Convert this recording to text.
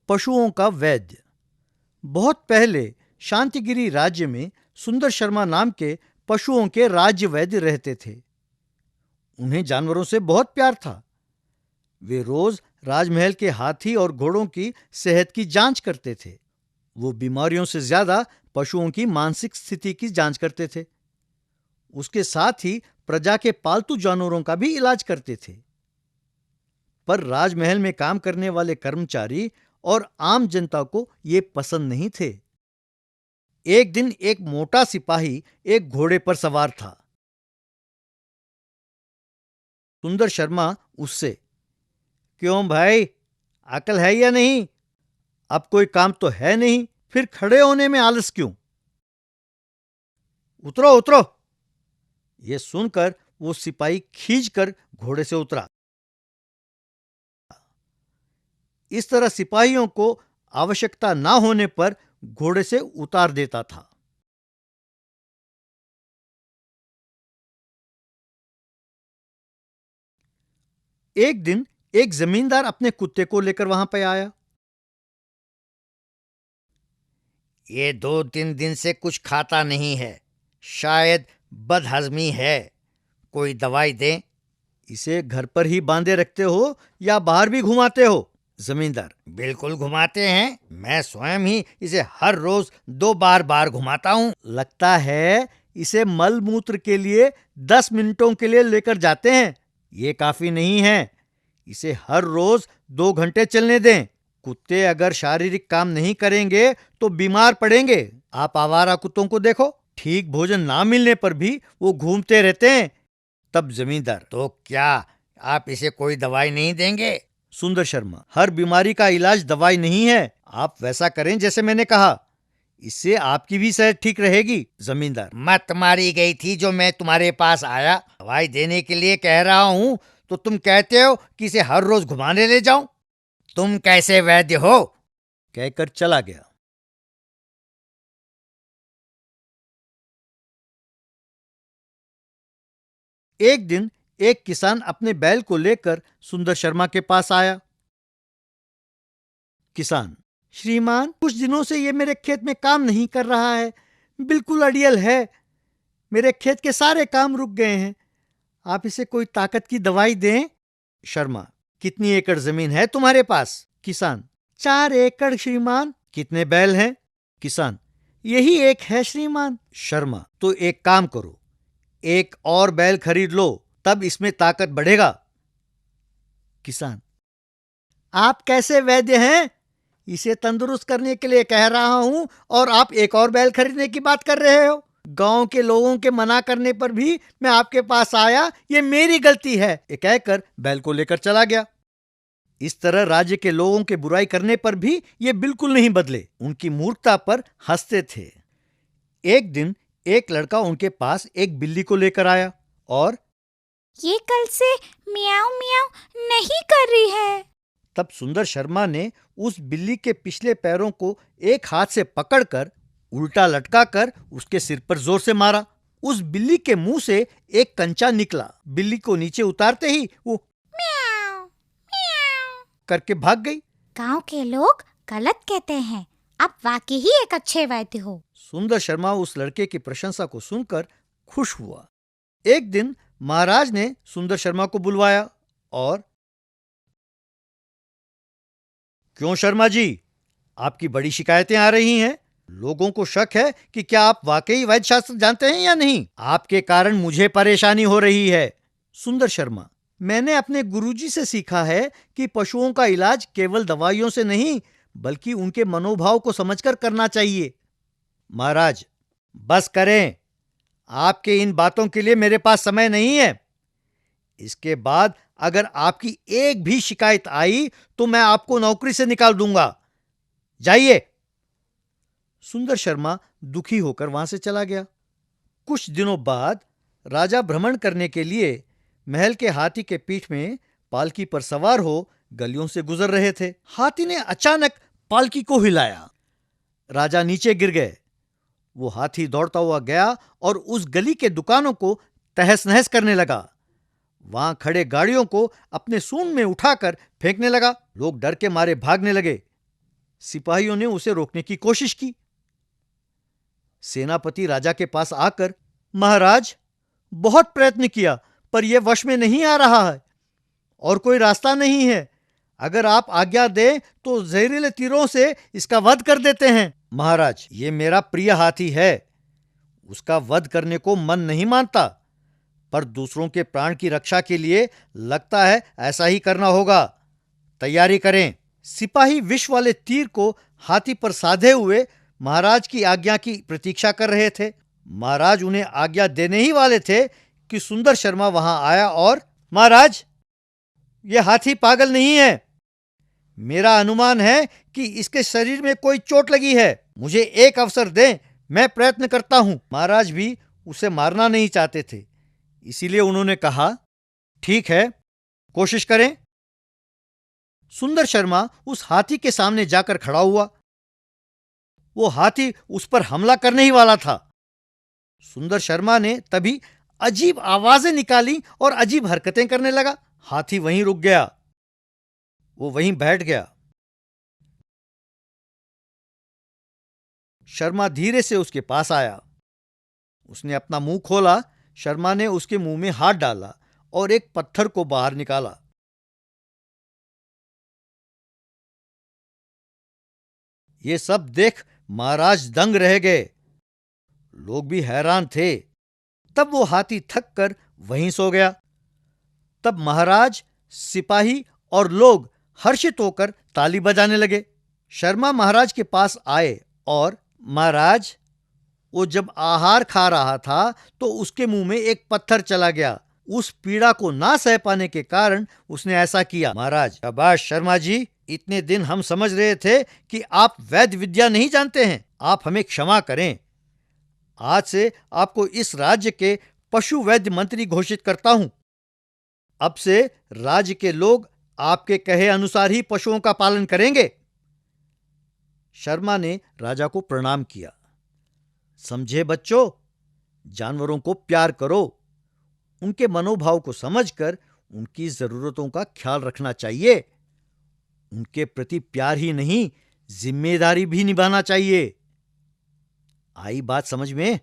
पशुओं का वैद्य। बहुत पहले शांतिगिरी राज्य में सुंदर शर्मा नाम के पशुओं के राज्य वैद्य रहते थे। उन्हें जानवरों से बहुत प्यार था। वे रोज राजमहल के हाथी और घोड़ों की सेहत की जांच करते थे। वो बीमारियों से ज्यादा पशुओं की मानसिक स्थिति की जांच करते थे। उसके साथ ही प्रजा के पालतू जानवरों का भी इलाज करते थे। पर राजमहल में काम करने वाले कर्मचारी और आम जनता को ये पसंद नहीं थे। एक दिन एक मोटा सिपाही एक घोड़े पर सवार था। सुंदर शर्मा उससे, क्यों भाई, अकल है या नहीं? अब कोई काम तो है नहीं, फिर खड़े होने में आलस क्यों? उतरो उतरो। यह सुनकर वो सिपाही खींचकर घोड़े से उतरा। इस तरह सिपाहियों को आवश्यकता ना होने पर घोड़े से उतार देता था। एक दिन एक जमींदार अपने कुत्ते को लेकर वहां पे आया। ये 2-3 दिन से कुछ खाता नहीं है, शायद बदहजमी है, कोई दवाई दें। इसे घर पर ही बांधे रखते हो या बाहर भी घुमाते हो? जमींदार, बिल्कुल घुमाते हैं, मैं स्वयं ही इसे हर रोज 2 बार घुमाता हूँ। लगता है इसे मल मूत्र के लिए 10 मिनटों के लिए लेकर जाते हैं। ये काफी नहीं है, इसे हर रोज 2 घंटे चलने दें। कुत्ते अगर शारीरिक काम नहीं करेंगे तो बीमार पड़ेंगे। आप आवारा कुत्तों को देखो, ठीक भोजन ना मिलने पर भी वो घूमते रहते हैं। तब जमींदार, तो क्या आप इसे कोई दवाई नहीं देंगे? सुंदर शर्मा, हर बीमारी का इलाज दवाई नहीं है। आप वैसा करें जैसे मैंने कहा, इससे आपकी भी सेहत ठीक रहेगी। जमींदार, मत मारी गई थी जो मैं तुम्हारे पास आया, दवाई देने के लिए कह रहा हूँ तो तुम कहते हो कि इसे हर रोज घुमाने ले जाऊं। तुम कैसे वैद्य हो? कहकर चला गया। एक दिन एक किसान अपने बैल को लेकर सुंदर शर्मा के पास आया। किसान, श्रीमान, कुछ दिनों से ये मेरे खेत में काम नहीं कर रहा है, बिल्कुल अड़ियल है। मेरे खेत के सारे काम रुक गए हैं। आप इसे कोई ताकत की दवाई दें। शर्मा, कितनी एकड़ जमीन है तुम्हारे पास? किसान, 4 एकड़ श्रीमान। कितने बैल हैं? किसान, यही एक है श्रीमान। शर्मा, तो एक काम करो, एक और बैल खरीद लो, तब इसमें ताकत बढ़ेगा। किसान, आप कैसे वैद्य हैं? इसे तंदुरुस्त करने के लिए कह रहा हूं और आप एक और बैल खरीदने की बात कर रहे हो। गांव के लोगों के मना करने पर भी मैं आपके पास आया, ये मेरी गलती है। ये कहकर बैल को लेकर चला गया। इस तरह राज्य के लोगों के बुराई करने पर भी ये बिल्कुल नहीं बदले, उनकी मूर्खता पर हंसते थे। एक दिन एक लड़का उनके पास एक बिल्ली को लेकर आया और, ये कल से मियाऊ मियाऊ नहीं कर रही है। तब सुंदर शर्मा ने उस बिल्ली के पिछले पैरों को एक हाथ से पकड़कर उल्टा लटकाकर उसके सिर पर जोर से मारा। उस बिल्ली के मुंह से एक कंचा निकला। बिल्ली को नीचे उतारते ही वो म्याऊ म्याऊ करके भाग गई। गांव के लोग गलत कहते हैं, आप वाकई ही एक अच्छे वैद्य हो। सुंदर शर्मा उस लड़के की प्रशंसा को सुनकर खुश हुआ। एक दिन महाराज ने सुंदर शर्मा को बुलवाया और, क्यों शर्मा जी, आपकी बड़ी शिकायतें आ रही हैं। लोगों को शक है कि क्या आप वाकई वैद्य शास्त्र जानते हैं या नहीं। आपके कारण मुझे परेशानी हो रही है। सुंदर शर्मा, मैंने अपने गुरुजी से सीखा है कि पशुओं का इलाज केवल दवाइयों से नहीं बल्कि उनके मनोभाव को समझकर करना चाहिए। महाराज, बस करें, आपके इन बातों के लिए मेरे पास समय नहीं है। इसके बाद अगर आपकी एक भी शिकायत आई तो मैं आपको नौकरी से निकाल दूंगा। जाइए। सुंदर शर्मा दुखी होकर वहां से चला गया। कुछ दिनों बाद राजा भ्रमण करने के लिए महल के हाथी के पीठ में पालकी पर सवार हो गलियों से गुजर रहे थे। हाथी ने अचानक पालकी को हिलाया। राजा नीचे गिर गए। वो हाथी दौड़ता हुआ गया और उस गली के दुकानों को तहस नहस करने लगा। वहां खड़े गाड़ियों को अपने सूंड में उठाकर फेंकने लगा। लोग डर के मारे भागने लगे। सिपाहियों ने उसे रोकने की कोशिश की। सेनापति राजा के पास आकर, महाराज, बहुत प्रयत्न किया पर यह वश में नहीं आ रहा है और कोई रास्ता नहीं है। अगर आप आज्ञा दें तो जहरीले तीरों से इसका वध कर देते हैं। महाराज, ये मेरा प्रिय हाथी है, उसका वध करने को मन नहीं मानता, पर दूसरों के प्राण की रक्षा के लिए लगता है ऐसा ही करना होगा। तैयारी करें। सिपाही विष वाले तीर को हाथी पर साधे हुए महाराज की आज्ञा की प्रतीक्षा कर रहे थे। महाराज उन्हें आज्ञा देने ही वाले थे कि सुंदर शर्मा वहां आया और, महाराज, यह हाथी पागल नहीं है। मेरा अनुमान है कि इसके शरीर में कोई चोट लगी है। मुझे एक अवसर दें, मैं प्रयत्न करता हूं। महाराज भी उसे मारना नहीं चाहते थे, इसीलिए उन्होंने कहा, ठीक है, कोशिश करें। सुंदर शर्मा उस हाथी के सामने जाकर खड़ा हुआ। वो हाथी उस पर हमला करने ही वाला था। सुंदर शर्मा ने तभी अजीब आवाजें निकाली और अजीब हरकतें करने लगा। हाथी वहीं रुक गया, वो वहीं बैठ गया। शर्मा धीरे से उसके पास आया। उसने अपना मुंह खोला। शर्मा ने उसके मुंह में हाथ डाला और एक पत्थर को बाहर निकाला। ये सब देख महाराज दंग रह गए। लोग भी हैरान थे। तब वो हाथी थक कर वहीं सो गया। तब महाराज, सिपाही और लोग हर्षित होकर ताली बजाने लगे। शर्मा महाराज के पास आए और, महाराज, वो जब आहार खा रहा था तो उसके मुंह में एक पत्थर चला गया। उस पीड़ा को ना सह पाने के कारण उसने ऐसा किया। महाराज, शाबाश शर्मा जी, इतने दिन हम समझ रहे थे कि आप वैद्य विद्या नहीं जानते हैं। आप हमें क्षमा करें। आज से आपको इस राज्य के पशु वैद्य मंत्री घोषित करता हूं। अब से राज्य के लोग आपके कहे अनुसार ही पशुओं का पालन करेंगे। शर्मा ने राजा को प्रणाम किया। समझे बच्चों, जानवरों को प्यार करो। उनके मनोभाव को समझकर उनकी जरूरतों का ख्याल रखना चाहिए। उनके प्रति प्यार ही नहीं, जिम्मेदारी भी निभाना चाहिए। आई बात समझ में?